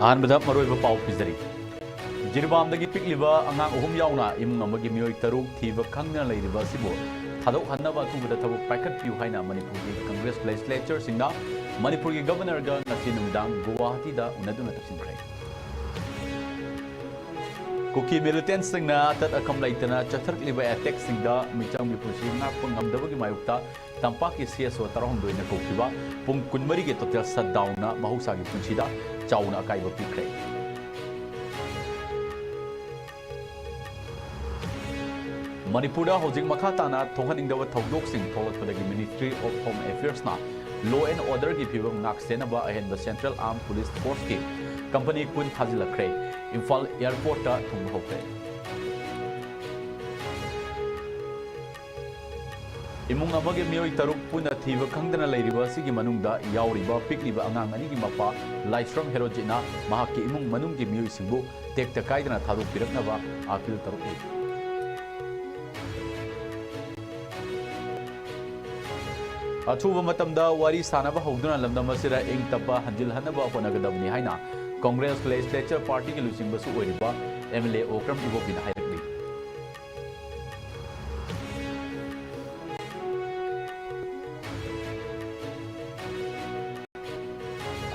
अहमद मरोइब पाव पिजरी जिरबामदगी पिकलिबा अंगांग अहुम यावना इमुंग अमगी मियोय तरुक थीब खंगना लेरिबा सिबो थादोक हन्नबा अथुबदा थबक पाइखत पियु हाइना मणिपुरगी कांग्रेस लेजिस्लेचर सिंगना मणिपुरगी गवर्नर गा ngasi नुमिदांग गुवाहाटी दा उनदुना तसिनख्रे कुकी मिलिटेंट सिंगना तत अकम लाइतना चथरकलिबा अटैक सिंगदा मिचांग मिपुसी नाकप ngamdabagi mayukta tampaki CSO tarahumdoi na kokhiba pung kunmari ge total shutdown na mahusa gi punsida chauna akaiba pikre Manipur housing makhatana thohaningdawa thogdoksing tholakpadagi Ministry of Home Affairs na Law and Order gi phibam ngaksenaba ahenba Central Armed Police Force ki company kun thajilakre Imphal Airport ta thunghokre Imung amage miyoi taruk puna thiba khangdana leiriba sigi manungda yauriba pikliba angang ani gi mapa Laisram Herojina mahakki imung manung gi miyoi singbu tekta kaidana tharuk piraknaba apil taruk ei अथुब मतमदा वारी सानबा हौदुना लमदम असिरा इंग तब्बा हंजिल हनबा होनगदबनी हाइना Congress legislature party के लुसिंगबसु ओइरिबा MLA Okram इबोबिना हाइरकली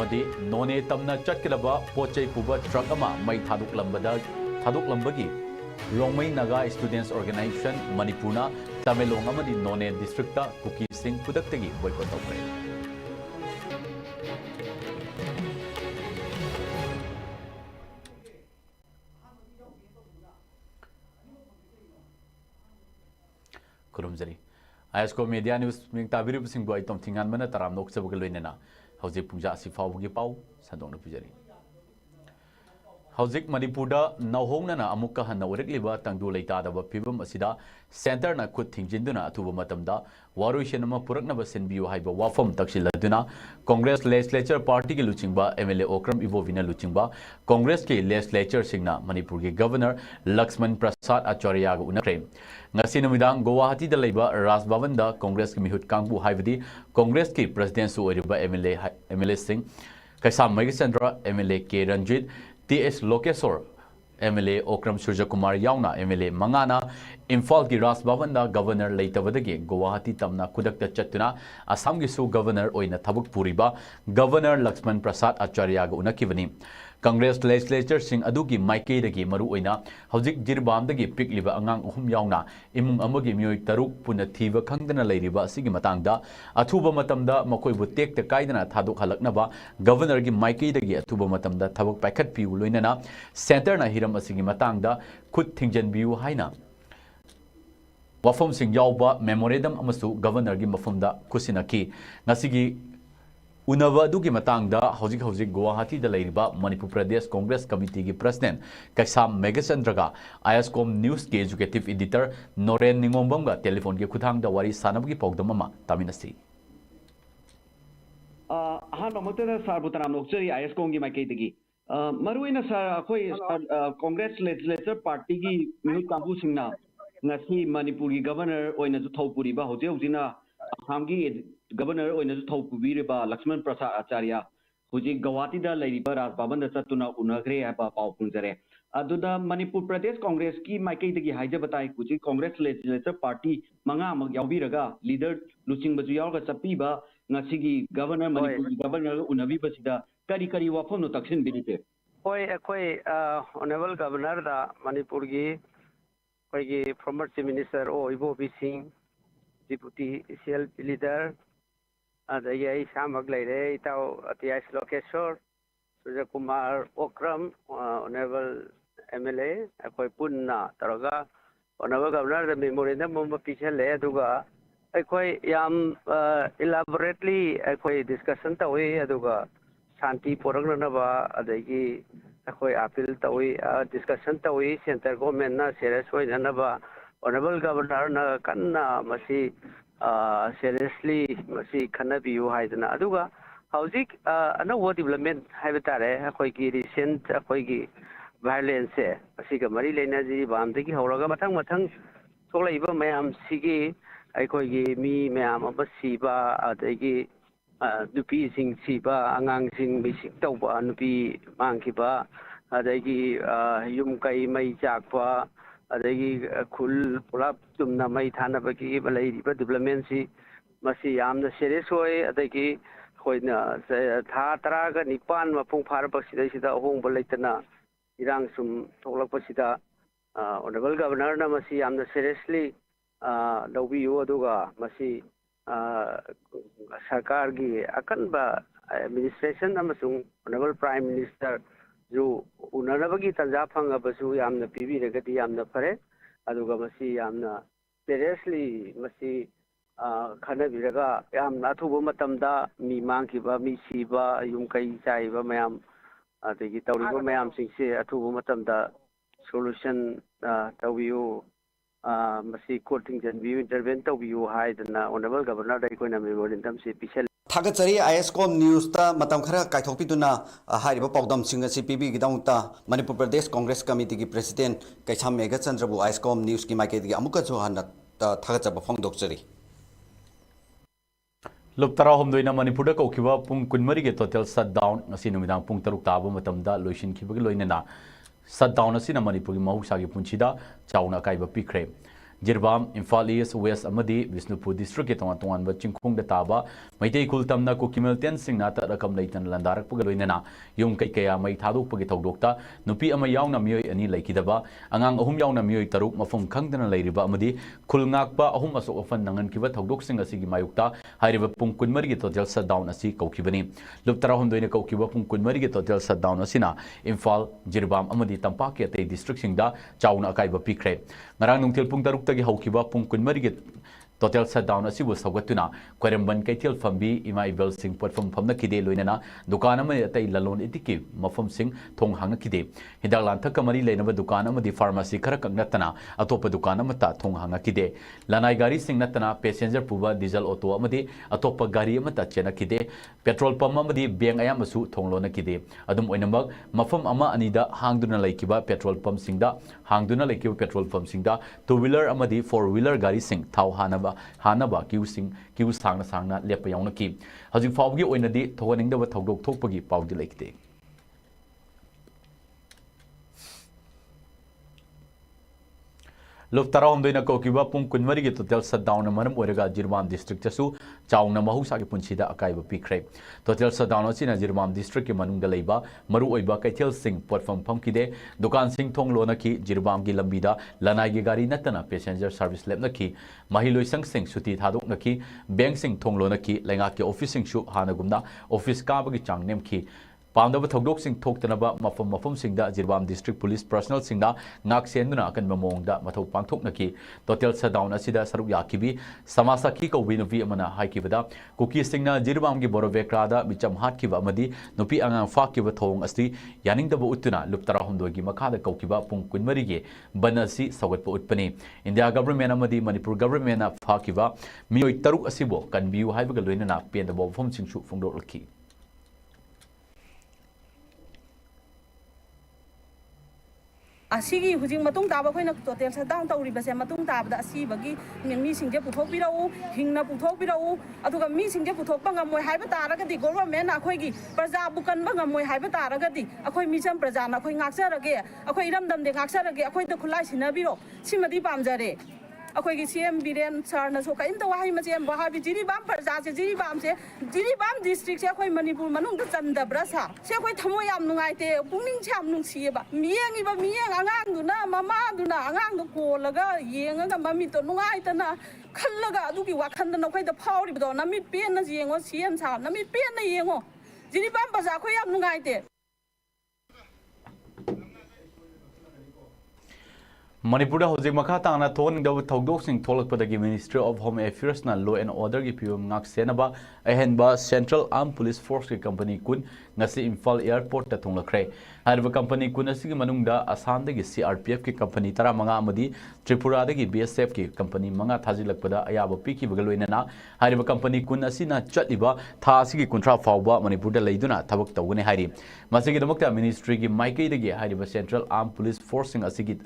अदि नोने तमना चटकलबा पोचै पुबा truck अमा मै थादुकलंबगी रोंगमई नागा स्टूडेंट्स ऑर्गेनाइजेशन मणिपुरना तमेलोंग अमदि नोने डिस्ट्रिक्ट कुकी सिंह कुदक्तगी बॉयकॉट तौखरे खुरुमजरी आइस्को मीडिया न्यूज मिंग ताबिरिब सिंह बॉय तम थिंगान मना तराम नोकसबग लोइनेना हौजिक पुंजा सिफावगी पाउ सदोंग पिजरी हौजिक मणिपुरदा नौहोंगना अमुक्का हन्ना ओरकलिबा तंगदु लेतादबा फिबम असिदा सेंटरना खुद थिंजिंदुना अथुबा मतमदा वारुइशनमा पुरकनबा सिनबियु हाइबा वाफम तक्सिलदुना कांग्रेस लेजिस्लेचर पार्टी के लुचिंगबा एमएलए ओक्रम इबोविना लुचिंगबा कांग्रेस के लेजिस्लेचर सिंगना मणिपुर के गवर्नर लक्ष्मण प्रसाद आचार्य गा उनख्रे ngasi numidaang Guwahati da leiba Rajbhavan da Congress ki mihut kangbu haibadi Congress ki president su oiriba MLA Singh Kaisam Megasandra MLA K Ranjit TS Lokesor MLA Okram Surjakumar Yauna MLA Mangana Imphal ki Rajbhavan da governor leitabadagi Guwahati tamna kudakta chatuna Assam gi su governor oina thabuk puriba Governor Lakshman Prasad Acharya ga unakibani Congress legislature sing adugi maikei dagi maru oina hojik jirbam dagi pikliba angang uhum yauna imung amagi mioi taruk puna thiba khangdana leiriba sigi matangda athuba matamda makoi bu tekta kaidana thaduk halaknaba governor gi maikei dagi athuba matamda thabak paikhat piu loinana center na hiram asigi matangda khut thingjan biu haina wafam sing yauba memorandum amasu governor gi mafumda kusinaki ngasigi Unava dugi matangda hojik Guwahati da leiriba Manipur Pradesh Congress Committee ki President Kaisam Megasandraga ISCOM News ke Executive Editor Noren Ningombam ga telephone ke khuthang da wari sanabgi pogdamama taminasi ha nomotera sarbutanam nokchari ISCOM gi maikei dagi maruina sar akhoi Congress Legislature Party ki mihut kangbu singna ngasi Manipur gi governor oina ju thopuri ba hoje hojina Assam gi governor oina ju thopubiriba Lakshman Prasad Acharya hoji Guwahati da leiriba Rajbhavan da chatuna unagre aba pau punjare aduda Manipur Pradesh Congress ki maikei dagi haija batai kuji Congress Legislature Party manga mag yaubiraga leader luching baju yawga chapiba ngasi gi governor Manipur governor unabi basida kari wafon no taksin bilite koi honorable governor da Manipur gi koi gi former chief minister o Ibo Singh deputy CLP leader adaya samag leire itau atias Lokesor Surjakumar Okram honorable MLA akoi punna taraga honorable governor the memorandum mum pichale aduga akoi yam elaborately akoi discussion tawi aduga shanti poragna ba adagi akoi appeal tawi discussion tawi center government na serious hoina ba honorable governor na kanna masi seriously masi khanabiu haidana aduga hojik anawo development haibetare akoi ki recent akoi ki violence asiga mari leina ji bamdagi horaga mathang tholaiba mayam sigi akoi ki mi mayam abasiba adagi ꯅꯨꯄꯤꯁꯤꯡ ꯁꯤꯕ ꯑꯉꯥꯡꯁꯤꯡ ꯃꯤꯁꯤꯡ ꯇꯧꯕ ꯅꯨꯄꯤ ꯃꯥꯡꯈꯤꯕ ꯑꯗꯒꯤ ꯌꯨꯝ ꯀꯩ ꯃꯩ ꯆꯥꯛꯄ ꯑꯗꯒꯤ ꯈꯨꯜ ꯄꯨꯂꯞ ꯆꯨꯝꯅ ꯃꯩ ꯊꯥꯅꯕꯒꯤ ꯂꯩꯔꯤꯕ ꯗꯤꯕꯂꯞꯃꯦꯟꯁꯤ ꯃꯁꯤ ꯌꯥꯝꯅ ꯁꯦꯔꯤꯌꯁ ꯑꯣꯏ ꯑꯗꯒꯤ ꯑꯩꯈꯣꯏꯅ ꯊꯥ 19 ꯃꯄꯨꯡ ꯐꯥꯔꯛꯄꯁꯤꯗꯩꯁꯤꯗ ꯑꯍꯣꯡꯕ ꯂꯩꯇꯅ ꯏꯔꯥꯡ ꯁꯨꯝ ꯊꯣꯛꯂꯛꯄꯁꯤꯗ ꯑꯣꯅꯔꯦꯕꯜ ꯒꯕꯔꯅꯔꯅ ꯃꯁꯤ ꯌꯥꯝꯅ ꯁꯦꯔꯤꯌꯁꯂꯤ ꯂꯧꯕꯤꯌꯨ ꯑꯗꯨꯒ ꯃꯁꯤ ꯁꯔꯀꯥꯔꯒꯤ ꯑꯀꯟꯕ ꯑꯦꯗꯃꯤꯅꯤꯁꯇ꯭ꯔꯦꯁꯟ ꯑꯃꯁꯨꯡ ꯑꯣꯅꯔꯦꯕꯜ ꯄ꯭ꯔꯥꯏꯝ ꯃꯤꯅꯤꯁꯇꯔꯁꯨ ꯎꯅꯅꯕꯒꯤ ꯇꯟꯖꯥ ꯐꯪꯉꯕꯁꯨ ꯌꯥꯝꯅ ꯄꯤꯕꯤꯔꯒꯗꯤ ꯌꯥꯝꯅ ꯐꯔꯦ ꯑꯗꯨꯒ ꯃꯁꯤ ꯌꯥꯝꯅ ꯁꯦꯔꯤꯌꯁꯂꯤ ꯃꯁꯤ ꯈꯟꯅꯕꯤꯔꯒ ꯌꯥꯝꯅ ꯑꯊꯨꯕ ꯃꯇꯝꯗ ꯃꯤ ꯃꯥꯡꯈꯤꯕ ꯃꯤ ꯁꯤꯕ ꯌꯨꯝ ꯀꯩ ꯆꯥꯏꯕ ꯃꯌꯥꯝ ꯑꯗꯒꯤ ꯇꯧꯔꯤꯕ ꯃꯌꯥꯝꯁꯤꯡꯁꯦ ꯑꯊꯨꯕ ꯃꯇꯝꯗ ꯁꯣꯂꯨꯁꯟ ꯇꯧꯕꯤꯌꯨ ꯃꯁꯤ ꯀꯣꯔꯠ ꯊꯤꯡꯖꯤꯟꯕꯤꯌꯨ ꯏꯟꯇꯔꯚꯦꯟ ꯇꯧꯕꯤꯌꯨ ꯍꯥꯏꯗꯅ ꯑꯣꯅꯔꯦꯕꯜ ꯒꯕꯔꯅꯔꯗ ꯑꯩꯈꯣꯏꯅ ꯃꯦꯃꯣꯔꯦꯟꯗꯝꯁꯤ ꯄꯤꯁꯜꯂꯤ ꯊꯥꯒꯠꯆꯔꯤ ISCOM ꯅ꯭ꯌꯨꯁꯇ ꯃꯇꯝ ꯈꯔ ꯀꯥꯏꯊꯣꯛꯄꯤꯗꯨꯅ ꯍꯥꯏꯔꯤꯕ ꯄꯥꯎꯗꯝꯁꯤꯡ ꯑꯁꯤ ꯄꯤꯕꯤꯒꯤꯗꯃꯛꯇ ꯃꯅꯤꯄꯨꯔ ꯄ꯭ꯔꯗꯦꯁ ꯀꯣꯡꯒ꯭ꯔꯦꯁ ꯀꯃꯤꯇꯤꯒꯤ ꯄ꯭ꯔꯦꯁꯤꯗꯦꯟꯠ ꯀꯩꯁꯥꯝ ꯃꯦꯘꯆꯟꯗ꯭ꯔꯕꯨ ISCOM ꯅ꯭ꯌꯨꯁꯀꯤ ꯃꯥꯏꯀꯩꯗꯒꯤ ꯑꯃꯨꯛꯀꯁꯨ ꯍꯟꯅ ꯊꯥꯒꯠꯆꯕ ꯐꯣꯡꯗꯣꯛꯆꯔꯤ ꯂꯨꯞ 19ꯅ ꯃꯅꯤꯄꯨꯔꯗ ꯀꯧꯈꯤꯕ ꯄꯨꯡ 24ꯒꯤ ꯇꯣꯇꯦꯜ ꯁꯠꯗꯥꯎꯟ ꯉꯁꯤ ꯅꯨꯃꯤꯗꯥꯡ ꯄꯨꯡ 6 ꯇꯥꯕ ꯃꯇꯝꯗ ꯂꯣꯏꯁꯤꯟꯈꯤꯕꯒꯤ ꯂꯣꯏꯅꯅ ꯁꯠꯗꯥꯎꯟ ꯑꯁꯤꯅ ꯃꯅꯤꯄꯨꯔꯒꯤ ꯃꯍꯧꯁꯥꯒꯤ ꯄꯨꯟꯁꯤꯗ ꯆꯥꯎꯅ ꯑꯀꯥꯏꯕ ꯄꯤꯈ꯭ꯔꯦ ꯖꯤꯔꯕꯥꯝ ꯏꯝꯐꯥꯜ ꯏꯁ ꯋꯦꯁ ꯑꯃꯗꯤ ꯕꯤꯁꯅꯨꯄꯨꯔ ꯗꯤꯁꯇ꯭ꯔꯤꯛꯀꯤ ꯇꯣꯉꯥꯟ-ꯇꯣꯉꯥꯟꯕ ꯆꯤꯡꯈꯣꯡꯗ ꯇꯥꯕ ꯃꯩꯇꯩ ꯈꯨꯜꯇꯝꯅ ꯀꯨꯀꯤꯃꯦꯜ ꯇꯦꯟꯁꯤꯡꯅ ꯇꯔꯛꯀꯝ ꯂꯩꯇꯅ ꯂꯟꯗꯥꯔꯛꯄꯒ ꯂꯣꯏꯅꯅ ꯌꯨꯝ ꯀꯩ ꯀꯌꯥ ꯃꯩ ꯊꯥꯗꯣꯛꯄꯒꯤ ꯊꯧꯗꯣꯛꯇ ꯅꯨꯄꯤ ꯑꯃ ꯌꯥꯎꯅ ꯃꯤꯑꯣꯏ 2 ꯂꯩꯈꯤꯗꯕ ꯑꯉꯥꯡ 3 ꯌꯥꯎꯅ ꯃꯤꯑꯣꯏ 9 ꯃꯐꯝ ꯈꯪꯗꯅ ꯂꯩꯔꯤꯕ ꯑꯃꯗꯤ ꯈꯨꯜ ꯉꯥꯛꯄ 3 ꯑꯁꯣꯛ-ꯑꯄꯟ ꯅꯪꯍꯟꯈꯤꯕ ꯊꯧꯗꯣꯛꯁꯤꯡ ꯑꯁꯤꯒꯤ ꯃꯥꯌꯣꯛꯇ ꯍꯥꯏꯔꯤꯕ ꯄꯨꯡ 24ꯒꯤ ꯇꯣꯇꯦꯜ ꯁꯠꯗꯥꯎꯟ ꯑꯁꯤ ꯀꯧꯈꯤꯕꯅꯤ ꯂꯨꯞ 19ꯅ ꯀꯧꯈꯤꯕ ꯄꯨꯡ 24ꯒꯤ ꯇꯣꯇꯦꯜ ꯁꯠꯗꯥꯎꯟ ꯑꯁꯤꯅ ꯏꯝꯐꯥꯜ ꯖꯤꯔꯕꯥꯝ ꯑꯃꯗꯤ ꯇꯝꯄꯥꯛꯀꯤ ꯑꯇꯩ ꯗꯤꯁꯇ꯭ꯔꯤꯛꯁꯤꯡꯗ ꯆꯥꯎꯅ ꯑꯀꯥꯏꯕ ꯄꯤꯈ꯭ꯔꯦ ꯉꯔꯥꯡ ꯅꯨꯡꯊꯤꯜ ꯄꯨꯡ 6ꯇꯒꯤ ꯍꯧꯈꯤꯕ ꯄꯨꯡ 24ꯒꯤ ꯇꯣꯇꯦꯜ ꯁꯠꯗꯥꯎꯟ ꯑꯁꯤꯕꯨ ꯁꯧꯒꯠꯇꯨꯅ ꯈ꯭ꯋꯥꯏꯔꯝꯕꯟ ꯀꯩꯊꯦꯜ ꯐꯝꯕꯤ ꯏꯃꯥ ꯏꯕꯦꯜꯁꯤꯡ ꯄꯣꯠꯐꯝ ꯐꯝꯅꯈꯤꯗꯦ ꯂꯣꯏꯅꯅ ꯗꯨꯀꯥन ꯑꯃꯗꯤ ꯑꯇꯩ ꯂꯂꯣꯟ ꯏꯇꯤꯛꯀꯤ ꯃꯐꯝꯁꯤꯡ ꯊꯣꯡ ꯍꯥꯡꯅꯈꯤꯗꯦ ꯍꯤꯗꯥꯛ ꯂꯥꯡꯊꯛꯀ ꯃꯔꯤ ꯂꯩꯅꯕ ꯗꯨꯀꯥन ꯑꯃꯗꯤ ꯐꯥꯔꯃꯥꯁꯤ ꯈꯔꯈꯛ ꯅꯠꯇꯅ ꯑꯇꯣꯞꯄ ꯗꯨꯀꯥन ꯑꯃꯠꯇ ꯊꯣꯡ ꯍꯥꯡꯅꯈꯤꯗे ꯂꯅꯥꯏ ꯒꯥꯔꯤꯁꯤꯡ ꯅꯠꯇꯅ ꯄꯦꯁꯦꯟꯖꯔ ꯄꯨꯕ ꯗꯤꯖꯜ ꯑꯣꯇꯣ ꯑꯃꯗꯤ ꯑꯇꯣꯞꯄ ꯒꯥꯔꯤ ꯑꯃꯠꯇ ꯆꯦꯟꯅꯈꯤꯗꯦ ꯄꯦꯇ꯭ꯔꯣल ꯄꯝ ꯑꯃꯗꯤ ꯕꯦꯡ ꯑꯌꯥꯝꯕꯁꯨ ꯊꯣꯡ ꯂꯣꯟꯅꯈꯤꯗꯦ ꯑꯗꯨꯝ ꯑꯣꯏꯅꯃꯛ ꯃꯐꯝ ꯑꯃ ꯑꯅꯤꯗ ꯍꯥꯡꯗꯨꯅ ꯂꯩꯈꯤꯕ ꯄꯦꯇ꯭ꯔꯣल ꯄꯝꯁꯤꯡꯗ टू व्हीलर अमदी 4 व्हीलर गारीसिंग थाव हानबा क्यू सांगना लेप याउनकी हजिक फाउगी ओइनदी थोगनिंगदब थौदोक थोकपगी पाउदी लेखिते लुप 19 कौकिबा पुंग 24 की टोटल सटडाउन मरम ओइरगा जिरबाम डिस्ट्रिक्ट तसु चाउना महुसागी पुंसीदा अकाइबा पिखरे टोटल सटडाउन असिना जिरबाम डिस्ट्रिक्ट की मनुंगदा लैबा मरु ओइबा कैथेल सिंह पोटफम फमकिदे दुकान सिंह थोंग लोनकी जिरबाम की लंबीदा लनाई गाड़ी नतना पैसेंजर सर्विस लेपनकी महिलोइसंग सिंह सुती थादोकनकी बैंक सिंह थोंग लोनकी लैंगा के ऑफिस सिंह सु हानगुमना ऑफिस काबगी चांग नेमकी पामदब थौदोकसिंग थोक्तनबा मफम जिरबाम डिस्ट्रिक्ट पुलिस पर्सनल सिंगना नाकसेंदुना अकनबा मोंगदा मथौ पांथोकनकी टोटल सटडाउन असिदा सरुक याकिबी समासाकी कौबी नुपी अमना हाइकिबदा कुकी सिंगना जिरबाम की बोरोवेक्रादा मिचम हाटकिबा अमदी नुपी आंगां फाकिबा थोंग असि यानिंगदबा उत्तुना लुप 19 की मखादा कौकिबा पुंग 24 गे बनसी सवगतपा उत्पनी इंडिया गवर्नमेंट अमदी मणिपुर गवर्नमेंट फाकिबा मियोय 3 असिबो कनबियु हाइबगा लोइनना पेंदबा वफमसिंगसु फोंदोरलखी असीगी हुजिंग मतुंग ताबा खोइना टोटल सटडाउन तौरिबसे मतुंग ताबदा असीबगी मी सिंगे पुथोकबिराउ हिंगना पुथोकबिराउ अदुगा मी सिंगे पुथोकपा ngамoi हाइबा तारगदि गवर्नमेंट अखोइगी प्रजा बुकनबा ngамoi हाइबा तारगदि अखोइ मिचम प्रजाना अखोइ ngaksarage अखोइ इरमदमदे ngaksarage अखोइ द खुलाइ सिनाबिरो सिमदि पामजरे अखोइगी सीएम बिरेन सरना सो काइम त वाहाइ मचेम बहाबि जिरिबाम प्रजा से जिरिबाम डिस्ट्रिक्ट से अखोइ मणिपुर मनुंग चंदब्रा सा से अखोइ थमो याम नुंगाइते पुंगनिंग छाम नुंगसिएबा मियंग आंगांगदुना ममादुना आंगांगदो कोलगा येंगगा ममितो नुंगाइतना खल्लगा अदुगी वाखंदना अखोइ द फाउरिबदो नमि पेनना येंगो सीएम सा नमि पेनना येंगो जिरिबाम प्रजा अखोइ याम नुंगाइते मणिपुर हौजिक मखा तांगना थोनिंगदब थौदोकसिंग थोलकपदगी मिनिस्ट्री ऑफ होम अफेयर्स ना लॉ एंड ऑर्डर की फिवम ngak senaba ahenba central arm police force की कंपनी कुन ngasi इंफाल एयरपोर्ट ता थोंलखरे हाइरबा कंपनी कुन असिगी मनुंगदा आसाम दगी सीआरपीएफ की कंपनी 15 अमदी त्रिपुरा दगी बीएसएफ की कंपनी 5 थाजिलकपदा अयाब पीकिबगा लोइनना हाइरबा कंपनी कुन असिना चटलिबा था असिगी कुंट्रा फावबा मणिपुर दा लैदुना थबक तौगने हाइरि मसिगी दमकता मिनिस्ट्री की माइकई दगी हाइरबा सेंट्रल आर्म पुलिस फोर्स सिंग असिगी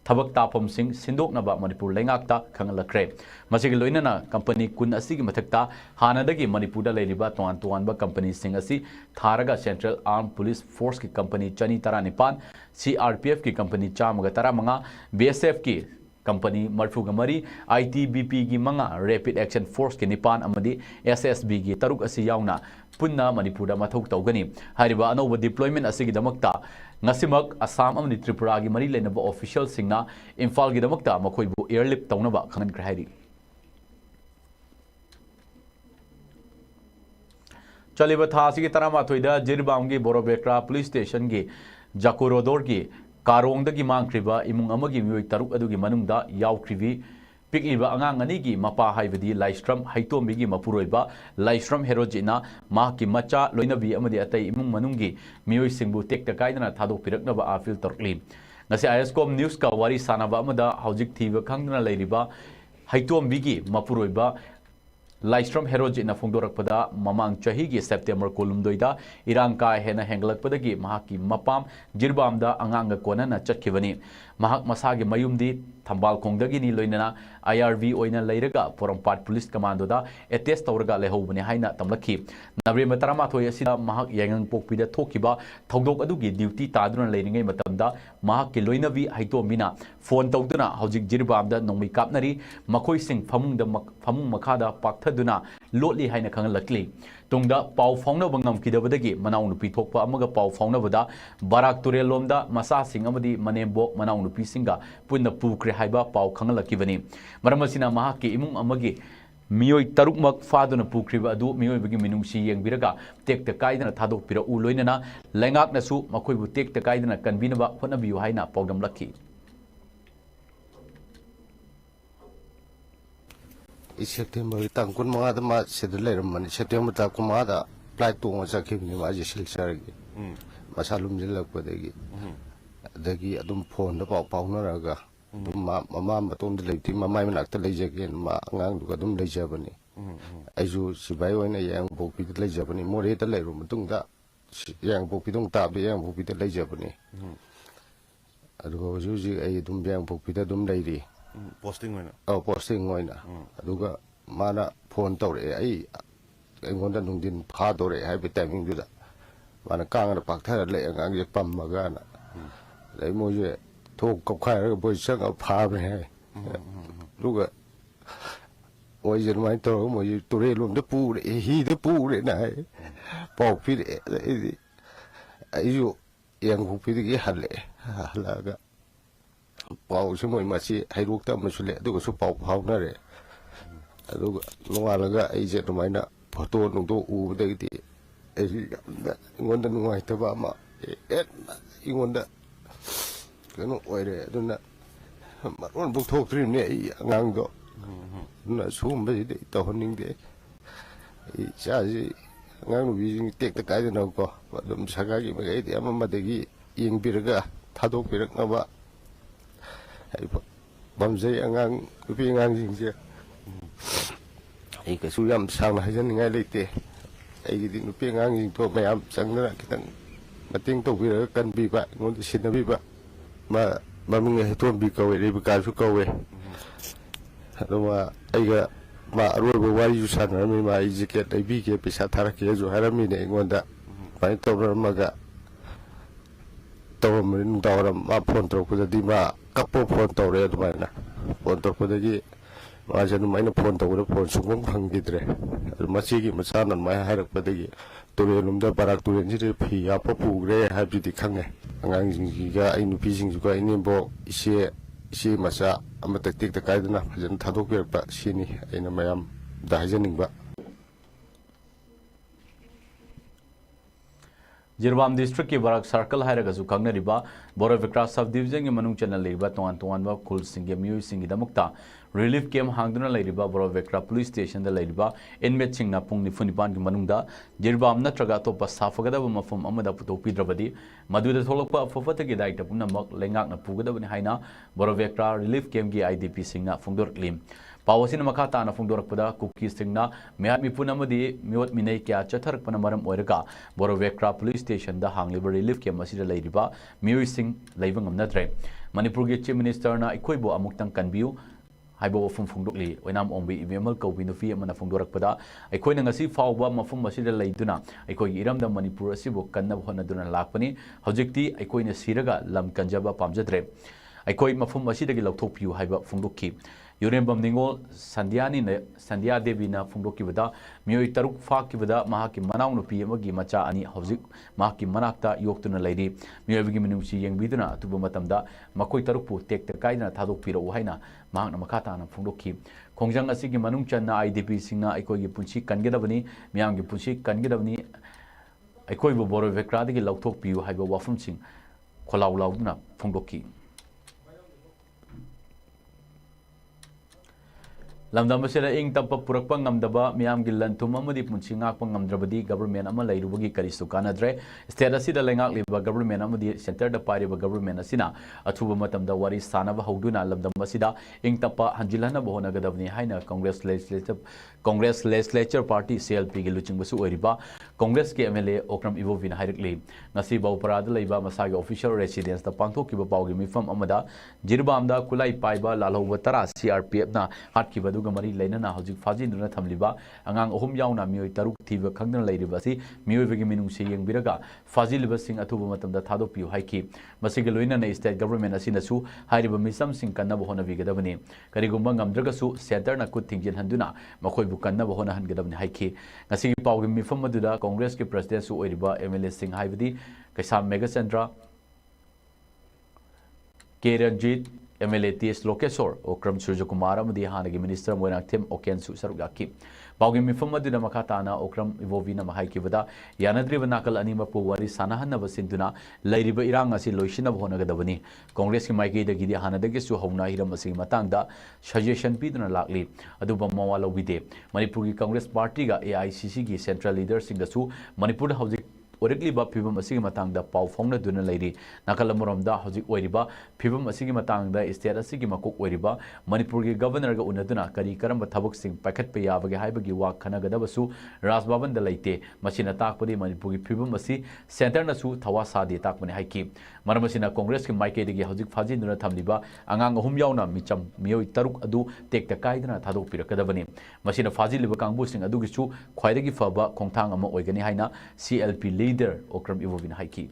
ꯊꯕꯛ ꯇꯥꯐꯝꯁꯤꯡ ꯁꯤꯟꯗꯣꯛꯅꯕ ꯃꯅꯤꯄꯨꯔ ꯂꯩꯉꯥꯛꯇ ꯈꯪꯍꯜꯂꯛꯈ꯭ꯔꯦ ꯃꯁꯤꯒꯤ ꯂꯣꯏꯅꯅ ꯀꯝꯄꯅꯤ ꯀꯨꯟ ꯑꯁꯤꯒꯤ ꯃꯊꯛꯇ ꯍꯥꯟꯅꯗꯒꯤ ꯃꯅꯤꯄꯨꯔꯗ ꯂꯩꯔꯤꯕ ꯇꯣꯉꯥꯟ ꯇꯣꯉꯥꯟꯕ ꯀꯝꯄꯅꯤꯁꯤꯡ ꯑꯁꯤ ꯊꯥꯔꯒ ꯁꯦꯟꯇ꯭ꯔꯦꯜ ꯑꯥꯔꯝ ꯄꯨꯂꯤꯁ ꯐꯣꯔꯁꯀꯤ ꯀꯝꯄꯅꯤ 219 CRPF की कंपनी 115 BSF की कंपनी 34 ITBP की मंगा रैपिड एक्शन फोर्स की 9 अमदी SSB की तरुक असी यावना पुन्ना मणिपुर मथौ तौगनी हारिबा अनौब डिप्लॉयमेंट असिगिदमक्ता ngasimak Assam amni Tripura gi mari lenaba official singna Imphal gi damakta makoibu airlift tawnaba khangan hairi चलिबा था सिगी तरामाथोइदा जिरबामगी बोरोबेक्रा पुलिस स्टेशन की जाकुरोदोर की कारोंगदगी मांगख्रिबा इमुंग अमगी मियोय तरुक अदुगी मनुंगदा यावख्रिबी पिकलिबा अंगांग अनिगी मपा हाइबदी लाइस्ट्रम हाइतोमबिगी मपुरोइबा लाइस्ट्रम हेरोजिना माकी मचा लोइनबी अमदी अतै इमुंग मनुंगी मियोय सिंगबु टेक्ता काइदना थादोपिरकनबा आफिल तरुकली ngasi ISCOM news ka wari sanaba amada hojik thiba khangdana leiriba haitombigi mapuroiba लाइस्ट्रम हेरोजिना फोंदोरकपदा ममांग चहीगी सेप्टेम्बर कोलुमदोइदा इरांका हेना हेंगलकपदगी महाकी मपाम जिरबामदा अंगांग कोनना चटखिबनी महाक मसागी मयुमदी थंबाल खोंगदगिनी लोइनना IRV ओइना लेरगा पोरमपाट पुलिस कमांडोदा एटेच तौरगा लेहौबने हाइना तमलखी नवरेंबर 13 असिदा महाक येंगंग पोकपिदा थोकिबा थौदोक अदुगी ड्यूटी तादुना लेरिंगै मतमदा महाकी लोइनबी हाइतोमिना फोन तौदुना हौजिक जिरबामदा नोंमि कापनरी मखोइसिंग फमुंग मखादा पाक्थदुना लोटली हाइना खंगलकली तुंगदा पाउ फाउनब ngam मनाउ नुपी थोकपा अमगा पाउ फाउनबदा बाराक तुरेल लोमदा मसासिंग अमदी मनेबोक मनाउ नुपी सिंगा पुन्ना पुख्रे हाइबा पाउ खंगलकिबनी मरमसिना महाकी इमुंग अमगी मियोय तरुकमक फादुना पुख्रिबा अदु मियोयबगी मिनुंगसी येंगबिरगा टेक्ता काइदना थादोकपिरा उ लोइनना लैंगाकनासु मखोइबु टेक्ता काइदना कनबिनबा होनबियु हाइना पौगमलखी September tang kun mga ma sedler man September ta kumada flight to nga sakibni ma jisil sargi masalum jilak padagi dagi adum phone da pau na raga mama matom de leiti mama manak ta lejagen ma ngang du adum lejabani aizu sibai oina yang bopi de lejabani more ta leiru mutung da yang bopi dong ta be yang bopi de lejabani adu juji ai dum yang bopi da dum leiri posting oina posting oina aduga mana phone tawre ai engonda nungdin pha dore hai be timing duda mana kang na pakthar le angang je pam maga na le mo je thok kop khai ra boy sang pha be hai duga oi je mai to mo je tore lum de pu re hi de pu re na pau pi re ai yo yang hu pi de hal le halaga pau su moi ma si hai ruk ta ma su le du su pau phau na re adu nuwa laga ai je mai na photo nung do u de ti ai ngon da nuwa ta ba ma ingon da kanu oi re du na ma ron bu thok tri ne ai ngang do na sum ba de to honing de ai cha ji ngang nu bi tek ta kai de na ko dum saga gi ma ge de ama ma de gi yeng bi ra ga thadok bi ra na ba bamjai angang nupi angang jingje ai ka su yam sang na jan ngai leite ai gi nupi angang jing to mayam changna kitang mating to bi kan bi ba ngon sin bi ba ma ming he to bi ka we re bi ka su ka we ado ma ai ga ma ro bo wa yu san na mi ma ai ji ke ai bi ke pisa thara ke jo hara mi ne ngon da pai to ra ma ga to min da ra ma phone to ku da di ma kapo phone to re du mai na phone to ku da gi ma jan mai na phone to ku phone sung phang gi dre ma chi gi ma sa nan mai hai rak pa da gi to re lum da barak tu ren ji re phi ya po pu gre ha bi di khang ne angang jing gi ga ai nu pi jing ju ga ai ni bo isi ma sa ama tak tik ta kai da na jan tha dok ber pa si ni ai na mayam da ha jan ning ba Jiribam district की Barak circle है खांगनरिबा बोरोविक्रा sub division की मनुंग चना लेरिबा तोंगान तोंगान खुल सिंगे मियोय सिंगी दमुक्ता relief camp हांगदुना लेरिबा बोरोविक्रा police station दा लेरिबा inmate सिंगना पुंग निफुनिपान की मनुंगदा जिरबाम नत्रगा तोपा साफगदब मफम अमदा पुतोपिद्रबदी मदुदा थोलकपा फफतगी दायित्व पुनमक लेंगाकना पुगदबनि हाइना बोरोविक्रा रिलीफ कैम्प की IDP सिंगना फोंदोरक्लिम पावसिन मखा ताना फोंदोरकपदा कुकी सिंगना मेहामी पुनमदी मियोत मिनै क्या चथरकपना मरम ओइरगा बोरोवेक्रा पुलिस स्टेशन दा हांगलिबा रिलीफ कैम्प असिदा लेरिबा मियोय सिंग लेबा ngamnatre Manipur ge Chief Minister na ikoi bo amuktang kanbiu haibo wafum phungdokli oinam ombi ivemal kobi nufi amana phungdorakpada aikoi na ngasi fawba mafum masida leiduna aikoi iramda Manipur asibo kanna honaduna lakpani hojikti aikoi na siraga lam kanjaba pamjadre aikoi mafum asidagi lauthokpiu haiba phungdokki Yurembam Ningol Sandhya Devi na phungdokibada mioi taruk fakibada mahaki manau nupi amagi macha ani hojik mahaki manakta yoktuna leidi mioi minungsi yengbiduna atuba matamda makoi tarukpu tekta kaidana thadokpira haina mahakna makata na phungdokki khongjang asigi manung channa IDP singna aikoi gi punchi kangedabani miyam gi punchi kangedabani aikoi bo boro vekradi gi lauthokpiu haiba wafum sing kholau lauduna phungdokki Lamdam asira ing tappa purakpa ngamdaba miyam gilan tumamadi punchi ngakpa ngamdrabadi government ama lairubagi karisu kanadre state asida lengak liba government amadi center da pariba government asina athuba matamda wari sanaba hauduna lamdam asida ing tappa hanjilana bohona gadavni haina Congress legislature party CLP gi luching basu oriba Congress ke MLA Okram Ivovina hairikli ngasi bauparada leiba masagi official residence da pangthokiba pawgi mifam amada jirbamda kulai paiba lalhouba tara CRPF na hatkiba mari lainana hojik fajinduna thamliba angang ohum yauna mioi taruk thiba khangdana leiriba si mioi begi minungse yengbiraga fajiliba sing athuba matamda thadopiu haiki masigi loina na state government asina su hairiba misam sing kanna bohona vigadabani karigumba ngamdraga su center na kut thingjin handuna makoi bu kanna bohona hangadabani haiki ngasigi pawgi mifam maduda congress ki president su oiriba MLA sing haibadi kaisam megachandra Keranjit MLA TS Lokesor Okram Surjakumar amadi hanagi minister Moinakthim Oken su sarugaki bawgi mifam aduna makatana Okram Ivovina mahaikibada yanadriba nakal anima pu wari sanahanaba sinduna leiriba irang asi loisina bhonagadabani Congress ki maiki dagi di hanadagi su hauna hiram asi matangda suggestion piduna lakli aduba mawala wide Manipur ki Congress party ga AICC ki central leader singa su Manipur hauzik Orikliba Pibum asigi matangda pau phongna duna leiri nakalamuramda hojik oiriba Pibum asigi matangda state asigi makok oiriba Manipur gi governor ga unaduna kari karamba thabuk sing pakhat pe yabagi haibagi wa khanagadabasu Rajbhavan da leite machina takpadi Manipur gi Pibum asi center na su thawasa de takpani haiki maramasina Congress ki maike digi hojik faji duna thamliba angang ahum yauna micham mioi taruk adu tekta kaidana thadok pirakadabani machina faji liba kangbu sing adu gi su khwaidagi faba khongthang ama oigani haina CLP leader Okram Ivovina haiki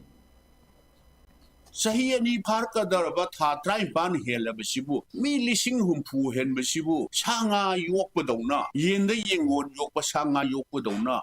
Sahi ani parka daraba tha trai ban helabasibu mi lising humpu henbasibu sanga yokpadawna yenda yengon yokpa sanga yokpadawna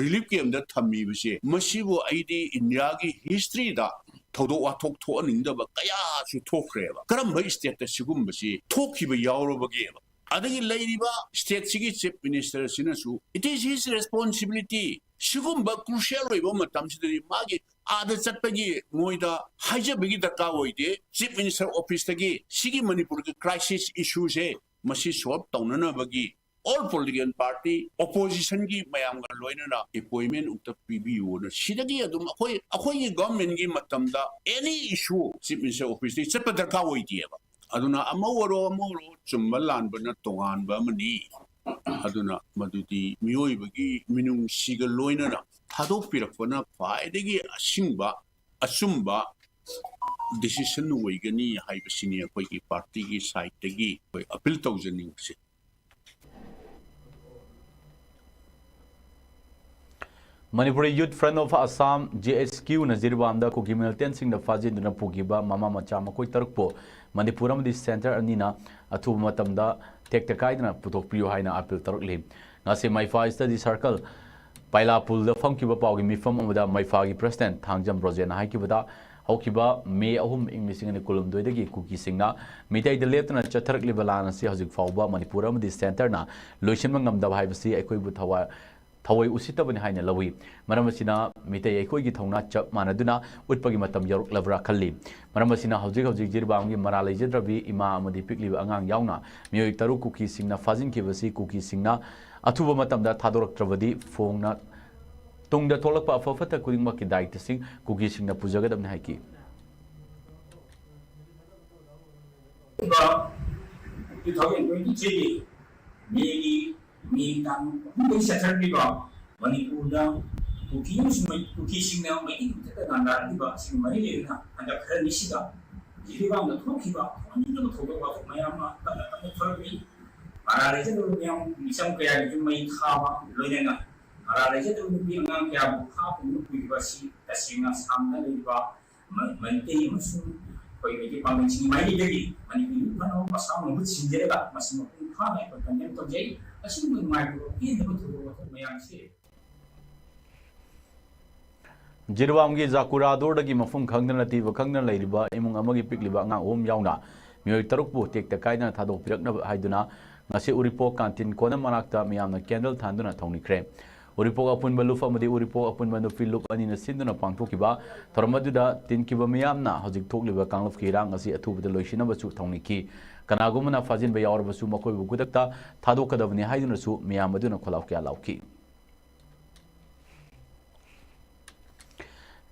relief game da thammi base masibu aidi India gi history da thodo wa thok tho ningdaba kaya su thokhreba karamba state ta sigumbasi thokhiba yawrobage adagi leiriba state sigi chief minister sinasu it is his responsibility sigumba crucial oiba matamsidari magi ada chatpagi moida haijabagi darka oide chief minister office tagi sigi Manipur ki crisis issues he masi solve taunana bagi all political party opposition gi mayam ga loinana appointment ukta PBU na sidagi adum akoi government gi matamda any issue chief minister office ti chatpa darka oide ba aduna amaworo chumbalan bana tongan ba mani aduna madudi mioi bagi minung siga loinana thadok pirakpana faidagi asumba decision oigani haibasini akoi ki party ki side tagi koi appeal tawjaning se Manipuri Youth Front of Assam JSQ na Zirbamda ko Gimilten sing na Fajin na Pugiba Mama Macha Makoi Tarukpo Manipuram di center anina atu matamda tekta kaidna putok piu haina appeal tarukli ngase Maifa study circle Paila Pul the Funkiba Pawgi Mifam Amada Maifa gi president Thangjam Rojen Haikibada Haukiba May ahum English in the column doidagi cookie singna Mitai the Letana Chatarkli Balana si Hazik Fauba Manipuram di center na Lushinmangam da Haibasi Ekoi Butawa Thawai usitabani haina lawi maramasina mitai ekoi gi thongna chap manaduna utpagi matam yaruk lavra khalli maramasina hojik jirbang gi maralai jedrabi ima amadi pikli angang yauna mioi taru kuki singna fajin ki basi kuki singna athuba matam da thadorak travadi phongna tungda tholakpa afafata kudingma ki daita sing kuki singna pujagadam haiki mi tang mo sa sarbi ba Manipur da kuki sing na mai ta nanda di ba sing mai le na anda khara nisiga 지리방도 토키가 완전히 도도가 마야마 따뜻한 털이 아라레제도 그냥 미션 그야 좀 많이 타와 로네나 아라레제도 그냥 그야 하고 누구이가시 다시가 상나리가 만테이 무슨 거기 방송이 많이 되기 많이 이거는 마상 뭐 진제가 마상 파네 그냥 또 제이 아시는 말고 이게 뭐 도도가 마야시 Jirwamgi Zakurador dagi mafum khangna nativa khangna leiriba imung amagi pikliba nga yauna mioi tarukbu tekta kaina thadok pirakna haiduna ngasi uripo kantin kona manakta miyamna candle thanduna thongnikre uripo apun balufa madi uripo apun bandu filup anina sinduna pangthokiba thormaduda tinkiba miyamna hojik thokliba kangluf kira ngasi athubada loisina bachu thongniki kanagumna fajin ba yawar basu makoi bugudakta thadokadabni haiduna su miyamaduna kholaw kya lauki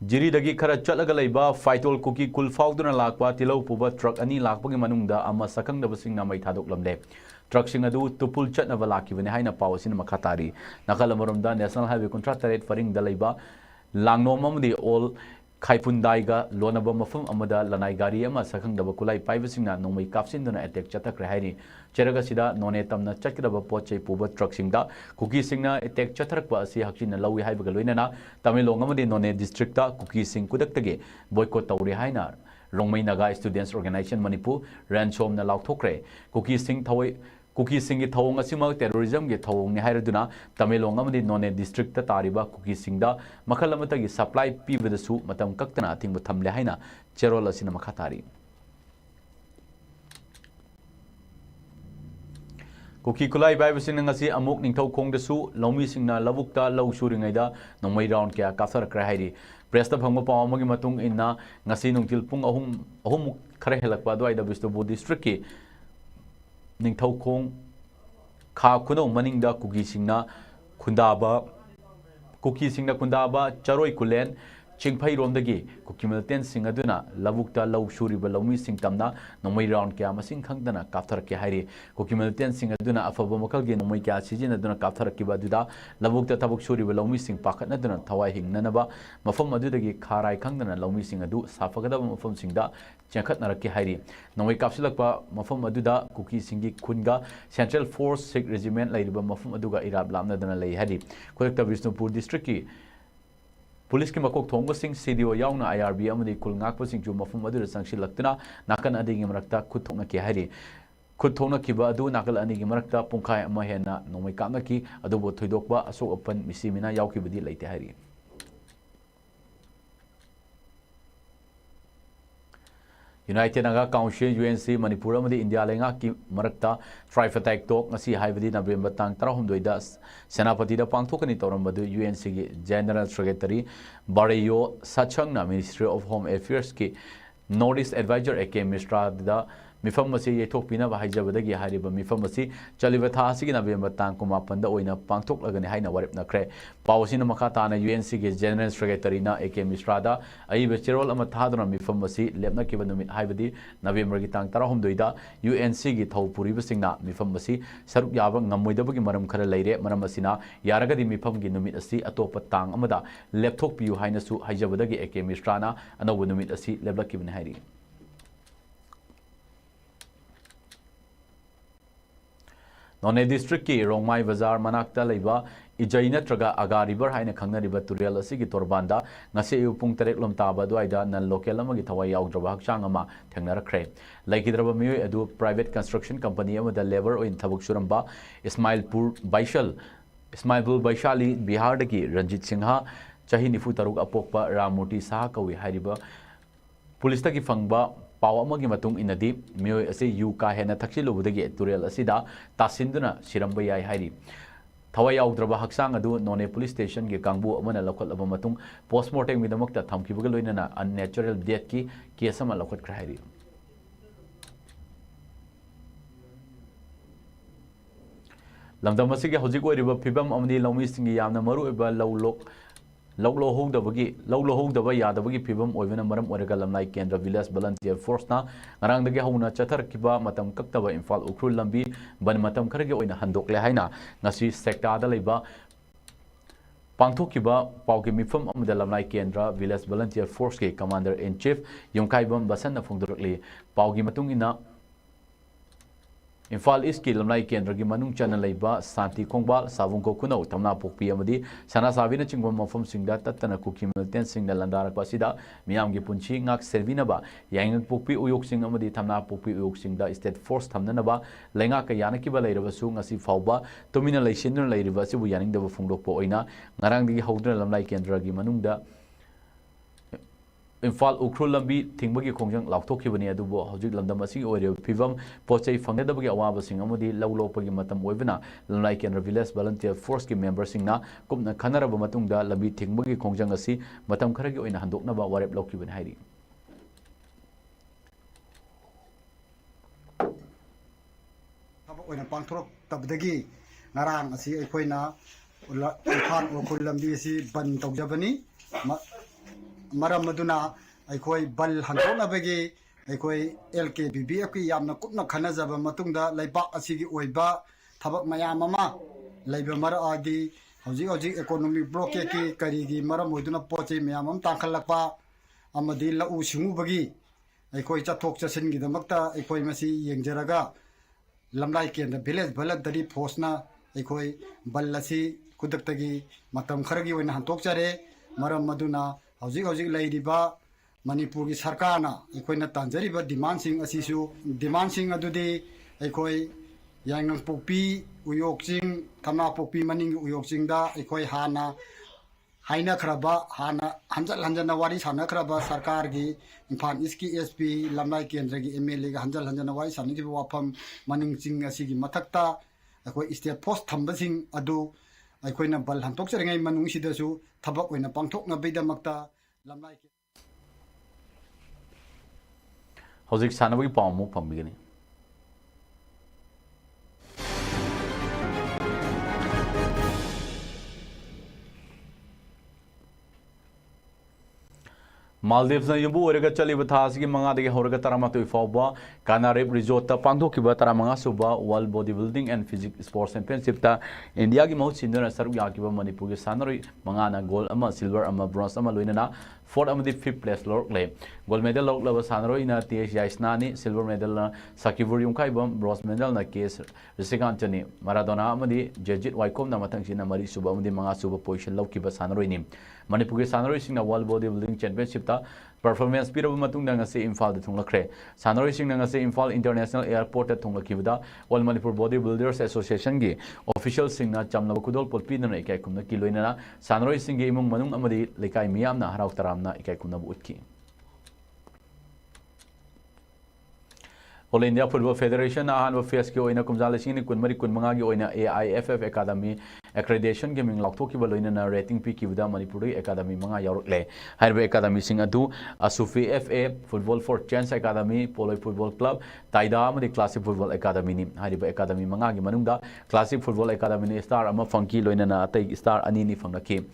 Jiri dagi khara chatlaga leiba faitol kuki kulfauduna lakwa tilau puba truck ani lakpagi manungda ama sakang dabasing na mai thadok lamde truck sing adu tupul chatna balaki bane haina pawasin makhatari nakala marumda national highway contract rate faring da leiba langnom amdi all Kaipundaiga lonaba mafum amada lanai gari ama sakang daba kulai paibasingna nongmai kapsinduna attack chatakre haini cheraga sida none tamna chatkidaba pochai puba truck singda kuki singna attack chatarakba asi hakchina lawi haibaga loinana tamilong amadi none district ta kuki sing kudaktage boycott tawri haina rongmai naga students organization manipur ransom na laukthokre kuki sing thawai kuki singi thawong asima terrorism ge thawong ni hairaduna tamilong amadi none district ta tariba kuki singda makhal amatagi supply pibadasu matam kaktana thingba thamle haina cherol asina makhatari kuki kulai baibasina ngasi amuk ningthau khongdasu lomi singna labukta law suringaida nongmai round kya kafar kra hairi press ta phangma pawamagi matung inna ngasi nungtil pung ahum khare helakpa dwai da bistobu district ki Ningthau Khong Kha Kuno Maningda Kuki Singna Kundaba Charoi Kulen Chingpai Romdagi Kuki Milten Singaduna Lavukta Law Shuriba Lomi Sing Tamna Nomai Round Kya Masing Khangdana Kaftar Ki Hairi Kuki Milten Singaduna Afaba Makalgi Nomai Kya Sijinaduna Kaftar Ki Baduda Lavukta Tabuk Shuriba Lomi Sing Pakatnaduna Thawai Hingnanaba Mafam Adudagi Kharai Khangdana Lomi Singadu Safagadaba Mafam Singda Changkat Naraki Hairi Nomai Kapsilakpa Mafam Aduda Kuki Singi Kunga Central Force Sikh Regiment Lairiba Mafam Aduga Irab Lamnadana Lay Hadi Kolekta Visnupur District Ki Police ki makok thongba sing CDO yauna IRB amadi kulngakpa sing ju mafum adu sangshi laktuna nakan adigi marakta kuthongna ki hari kuthongna ki ba adu nakal ani gi marakta pungkhai ama hena nomai kamna ki adu bo thoidokba asok open misimina yauki budi leite hari United Naga Council UNC Manipur amadi India lenga ki marakta tripartite talk ngasi haibadi November tang 13 Senapati da pangthokani torambadu UNC gi General Secretary Barayo Sachangna Ministry of Home Affairs ki Northeast Advisor AK Mishra da mifam masi yethok pina ba haijabadagi hariba mifam masi chaliba tha asigi November tang 9 da oina pangthok lagani haina warip nakre pawsina makata na UNC ge General Secretary na AK Mishra da aiba cherol ama thaduna mifam masi lepna kiba numit haibadi November gi tang 13 da UNC gi thawpuri basingna mifam masi saruk yaba ngamoidabagi maram khara leire maram asina yaragadi mifam gi numit asi atopa tang amada lepthok piu haina su haijabadagi AK Mishra na anaw numit asi leblakibne hairi None district ki Rongmai Bazar Manakta Leba Ijaina Traga Aga River Haina Khangna River Turial Asigi Torbanda Ngasi Upung Terek Lom Taba Duaida Nan Local Amagi Thawai Yaugdraba Hakchang Ama Thengnara Kre Laikidraba Mioi Adu Private Construction Company Amada Lever in Thabuk Suramba Ismailpur Baishali Bihar Daki Ranjit Singha Chahi Nifu Taruk Apokpa Ramurti Saha Kawi Hariba Police Taki Fangba Pawa amagi matung inadi mioi ase yu ka hena thaksilubudagi turel asida tasinduna siramba yai hairi thawai yaugdraba haksang adu none police station ge kangbu amana lokhat aba matung postmortem gidamakta thamkibuga loinana unnatural death ki case ama lokhat khra hairi lamdam asigi hojik oiriba phibam amani lawmi singi yamna maru eba Lawlo Hogdaba Yadabagi Pibam Ovena Maram Oregalamai Kendra Villas Volunteer Force na Ngarang dagi hauna chatar kiba matam kaktaba Imphal Ukrul Lambi ban matam karage oina handok le haina ngasi sector da leba पांथोखिबा पाउकी मिफम अमदा लमनाई केंद्र village volunteer force के commander in chief युमखाइबम बसन फोंदरकली पाउगी मतुंग इना Imphal east की लमनाई केंद्र की मनुंग चन लेबा शांति खोंबाल सावुंको कुनौ तमना पोकपी अमदी सना Sabina चिंगबम मफम सिंगदा तत्तना cookie militant सिंगदा लंदारकपा सिदा मियाम की पुंची ngak servinaba yaingak pokpi uyok sing amadi thamna pokpi uyok singda state force thamnanaba lenga ka yanaki ba leiraba su ngasi fauba tumina leisinna leiriba sibu yaning da phungdokpo oina ngarang digi hodna lamlai kendra gi manungda Imphal Ukhrul लंबी थिंगबगी खोंजंग लाउथोखिबनी अदुबो हौजिक लंदम असि ओइरे फिवम पोचै फंगदबगी अवाबसिंग अमदी लौलोपगी मतम ओइबना लंलाई केंद्र village volunteer force की मेंबरसिंगना कुमना खनरब मतुंगदा लंबी थिंगबगी खोंजंग असि मतम खरगी ओइना हंदोकनबा वारेप लौखिबनी हाइरि थबक ओइना पांथोरक तबदगी ngarang asi aikoina Imphal Ukhrul लंबी asi ban तौजबनी मरम मदुना अखोई बल हंथोनबगी अखोई LKBBF की यामना कुपना खनजब मतुंगदा लैबाक असिगी ओइबा थबक मयाम अमा लैबा मरआदि हौजिक हौजिक इकोनॉमिक ब्लॉकेज की करीगी मरम ओइदुना पोचे मयाम अम तांखलकपा अमदी लउ सिंगुबगी अखोई चथोक चसिनगी दमकता अखोई मसी येंजरगा लमलाई केंद्र विलेज वॉलंटियर फोर्सना अखोई बल असि कुदक्तगी मतम खरगी ओइना हंतोकचरे मरम मदुना हौजिक हौजिक लैरिबा मणिपुर की सरकारना अखोइना तांजरिबा डिमांडसिंग अदुदि अखोई यांगंग पोपी उयोकसिंग थमना पोपी मनिंग उयोकसिंगदा अखोई हाना हाइना खरबा हाना हंजल हंजना वारी साना खरबा सरकार की इम्फाल ईस्ट की SP लमलाई केंद्र की MLA का हंजल हंजना वारी सानी की वाफम मनिंगसिंग असिगी मथक्ता अखोई स्टेट फोर्स थंबसिंग अदु अखोइना बल हंतोकचरिङै मनुंगसिदसु थबक ओइना पांथोकनबैदमक्ता लमलाई हौजिक सानबगी पामु फंबिगनी मालदीव्स युबू ओरगा चलिब थासगी मंगादगी होरगा तरामातोय फावबा कानारेब रिजोर्ट पांगदोखिबा तरामंगा सुबा world body building and physique sports championship ता इंडिया की महूत सिंदुना सरुक याकिबा मणिपुर की सानरोई मंगाना गोल अमा सिल्वर अमा ब्रोंज अमा लोइनना फोर्थ अमदी फिफ्थ प्लेस लोरकले गोल्ड मेडल लोकलब सानरोइना TS याइसनानी सिल्वर मेडल ना साकिबुर युमखाइबम ब्रोंज मेडल ना केस रिसिकांचनी माराडोना अमदी जेजित वाइकोम ना मथंगसिना मरी सुबा अमदी मंगा सुबा पोजिशन लौकिबा सानरोइनी मणिपुर की सानरोइसिंगना वर्ल्ड बॉडी बिल्डिंग चैंपियनशिप ता परफॉर्मेंस पीरब मतुंगदा ngasi इम्फाल दा थुंगलखरे सानरोइसिंगना ngasi इम्फाल इंटरनेशनल एयरपोर्ट दा थुंगलखिबदा all Manipur body builders association की ऑफिशियल सिंगना चमनब कुदोल पोलपीदना इकाई कुमना की लोइना सानरोइसिंग इमुंग मनुंग अमदी लेकाई मियामना हराव तरामना इकाई कुमना उतकी ऑल इंडिया फुटबॉल फेडरेशन अहानब फेस की ओइना कुमजा लिसिंग कुनमरी कुनमंगा की ओइना AIFF एकेडमी accreditation के मिंग लाउथोखिबा लोइना रेटिंग पीकिबदा मणिपुर एकेडमी मंगा यावरकले हाइबे एकेडमी सिंग अदु असुफी FA football for change academy पोलोई फुटबॉल क्लब ताइदा अमदी क्लासिक फुटबॉल एकेडमी नि हाइबे एकेडमी मंगा की मनुंगदा क्लासिक फुटबॉल एकेडमी नि स्टार अमा फंकी लोइना अतै स्टार अनि नि फंगखि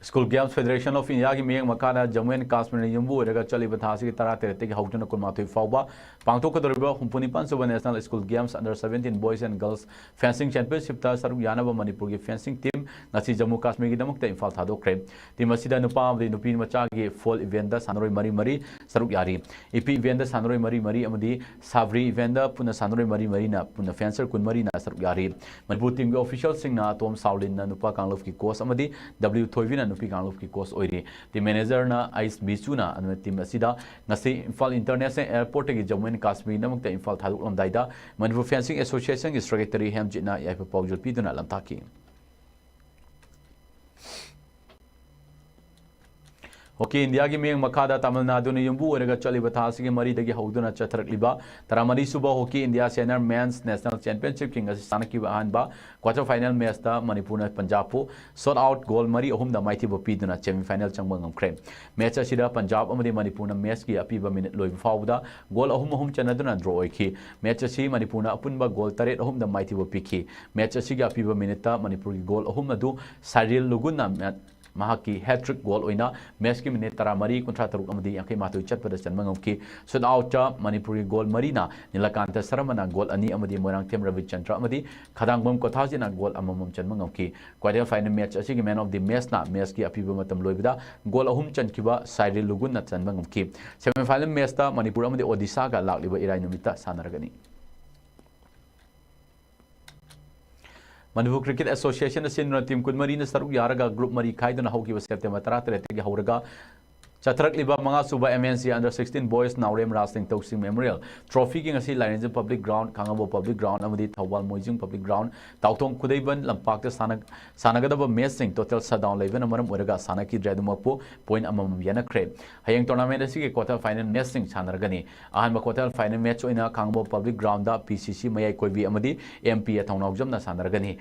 school games federation of India की मियंग मकाना जम्मू एंड कश्मीर युम्बू ओरगा चली बथासी की तरा तेरते की हौटन कुमाथुई फावबा पांगथोकदोरिबा हुंपुनिपान सुबा national school games under 17 boys and girls fencing championship ता सरुक यानबा मणिपुर की फेंसिंग टीम नसी जम्मू कश्मीर की दमकता इम्फाल थादोखरे टीम असिदा नुपा अमदी नुपी मचा की फॉल इवेंट दा सानरोई मरी मरी सरुक यारी ईपी इवेंट दा सानरोई मरी मरी अमदी सावरी इवेंट दा पुना सानरोई मरी मरी ना पुना फेंसर कुन मरी ना सरुक यारी मणिपुर टीम के ऑफिशियल सिंग ना तोम साउलिन ना नुपा कांगलोफ की कोच अमदी W थोइविना नुपी कांगलोफ की कोच ओइरी टीम मैनेजर ना आइस बिचुना अनु टीम असिदा ngasi इम्फाल इंटरनेशनल एयरपोर्ट की जम्मू एंड कश्मीर नमकता इम्फाल थादुकलमदाइदा मणिपुर फेंसिंग एसोसिएशन की सेक्रेटरी हेमजिना याइपा पाउजल पीदुना लमताकी हॉकी इंडिया की मियंग मखादा तमिलनाडु ने युम्बू ओरगा चलिबा थासिगे मरीदगी हौदुना चथरकलिबा तरामरी सुबा hockey India senior men's national championship किंग सानकिबा अहानबा क्वार्टर फाइनल मैच दा मणिपुर ने पंजाब को शॉट आउट गोल मरी अहुम दा माइथिबो पीदुना सेमीफाइनल चंगबा ngamkhre मैच असिदा पंजाब अमदी मणिपुर ने मैच की अपीबा मिनट लोइब फाउदा गोल अहुम चनदुना ड्रॉ ओइखि मैच असि मणिपुर ने अपुनबा गोल 8 अहुम दा माइथिबो पीखि मैच असि की अपीबा मिनट ता मणिपुर की गोल अहुम अदु सारिल लुगुना mahaki hat-trick goal oina match ki minute 13 kontra 3 amadi yankai matui chatpada chanma ngomki shot out cha Manipuri goal marina Nilakanta Saramana goal ani amadi Morang Tem Ravichandra amadi Khadangbam Kothajina goal amamam chanma ngomki quarter final match asigi man of the match na match ki apiba matam loibida goal ahum chankiba Sairi Lugun na chanma ngomki semi final match ta Manipur amadi Odisha ga lakliba irai numita sanaragani Manipur Cricket Association senior team kun mari na saruk yaraga group mari khaiduna hauki September 13 tegi hauraga Chatrak liba mga suba MNC under 16 boys Naurem Rasling Toksing Memorial Trophy ki ngasi Lainjin Public Ground Kangabo Public Ground amadi Thawal Moijing Public Ground Tautong Kudaiban Lampak ta sanagadaba match sing total shutdown leven amaram oraga sanaki dredumapo point amam yana kre hayang tournament asigi quarter final match sing sanargani ahanba quarter final match oina Kangabo Public Ground da PCC mayai koibi amadi MP athawnawjam na sanargani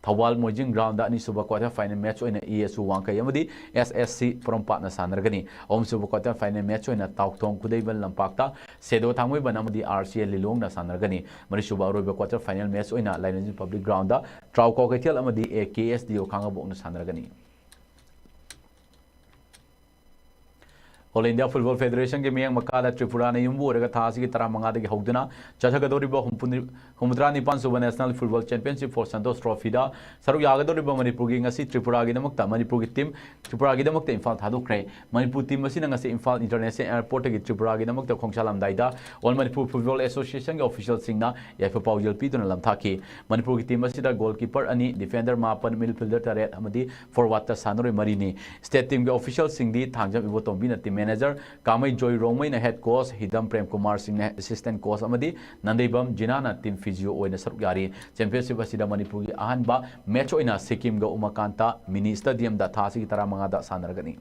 Thawal Moijing Ground da ni suba quarter final match oina ESU Wangkai amadi SSC Prompat na sanargani om suba quarter final match oina Tautong Kudaiban Lampakta Sedo Thangoi ban amadi RCL Lilong na sanargani mari suba aroba quarter final match oina Lainajin Public Ground da Trauko Kaitel amadi KSDO Kangabo na sanargani All India Football Federation ke miyang makala Tripura na yumbu oraga thasi ki tara mangada ki hogduna chachagadoriba humudra nipan suba National Football Championship for Santos Trophy da saru yagadoriba Manipur gi ngasi Tripura gi namakta Manipur gi team Tripura gi namakta Imphal thadokre Manipur team asina ngasi Imphal International Airport gi Tripura gi namakta khongchalam daida All Manipur Football Association ge official singna yafa paujal pi duna lamthaki Manipur gi team asida goalkeeper ani defender mapan midfielder taret amadi forward ta sanore marini state team ge official singdi thangjam ibotombi na team manager Kamai Joy Rongmai na head coach Hidam Prem Kumar Singh na assistant coach amadi Nandaibam Jina na team physio oina saruk yari championship asida Manipur gi ahanba match oina Sikkim ga Umakanta mini stadium da thasi ki tara manga da sanargani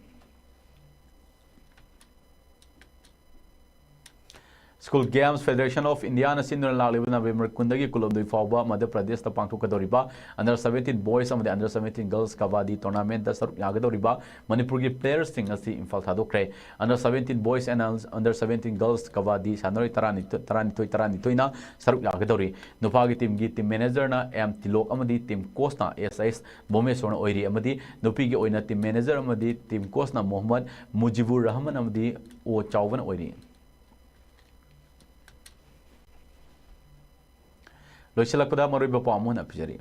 School Games Federation of India na sinur lalibu November kundagi kulomdui fawba Madhya Pradesh ta pangthokadoriba under 17 boys amadi under 17 girls kabaddi tournament da saruk yagadoriba Manipur gi players sing asi Imphal thadokre under 17 boys and under 17 girls kabaddi sanori tarani na saruk yagadori nupa gi team manager na M Tilok amadi team coach na SIS Bomeswar na oiri amadi nupi gi oina team manager amadi team coach na Mohammad Mujibur Rahman amadi O Chauvan oiri Loisilakpada maruiba pamu na pijari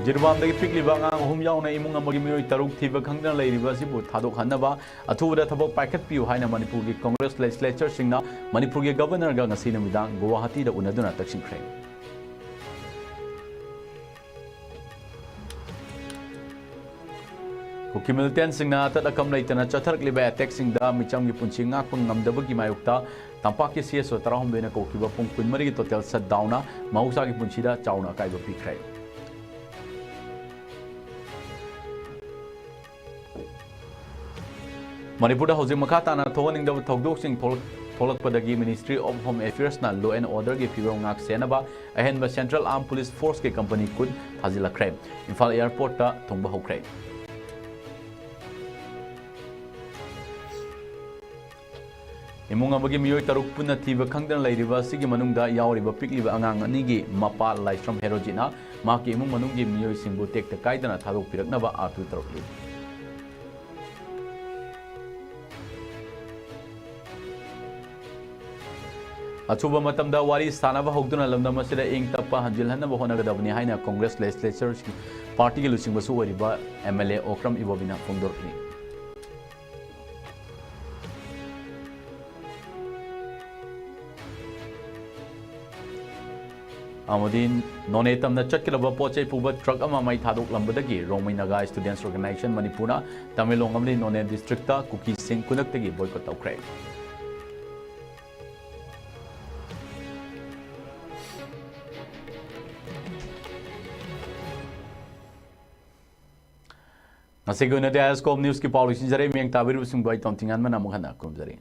Jirbamdagi pikliba ngang hum yauna imung amagi mioi taruk thiba khangna leiriba sibu thadok hanaba athuda thabok packet piu haina Manipur gi Congress legislature singna Manipur gi governor ga ngasi namidang Guwahati da unaduna taksinkhre Kukimilten singna tatakam leitana chatharak liba attack singda micham gi punchi ngak pung ngamdaba gi mayukta tampak ki CSO tarahum bena kokiba pung kunmari gi total shutdown na mausa gi punchida chauna kaiba pikrai Manipur da hojing makata na thoning da thogdok sing tholakpadagi Ministry of Home Affairs na Law and Order gi phibom ngak senaba ahenba Central Armed Police Force ke company kud thazilakre Imphal Airport ta thongba hokre Imung amagi miyoi taruk punna thiba khangdan leiriba sigi manungda yauriba pikliba angang anigi mapa Laisram Herojina maki imung manunggi miyoi singbu tekta kaidana thadok piraknaba apil tarukli Achuba matamda wari sanaba hogduna lamdam asida ing tappa hanjilhanaba honagadabani haina Congress legislature party gi lusingbasu wariba MLA Okram Ibobina fongdorkni Amadin nonetam na chatkilaba pochai puba truck ama mai thadok lambadagi Rongmai Naga Students Organization Manipura Tamilong amli none district ta Kuki Singh kunaktagi boycott tawkre Nasi guna dia ISCOM news ki policy jari meng tabir busung bayi tontingan mana mukhana kum jari.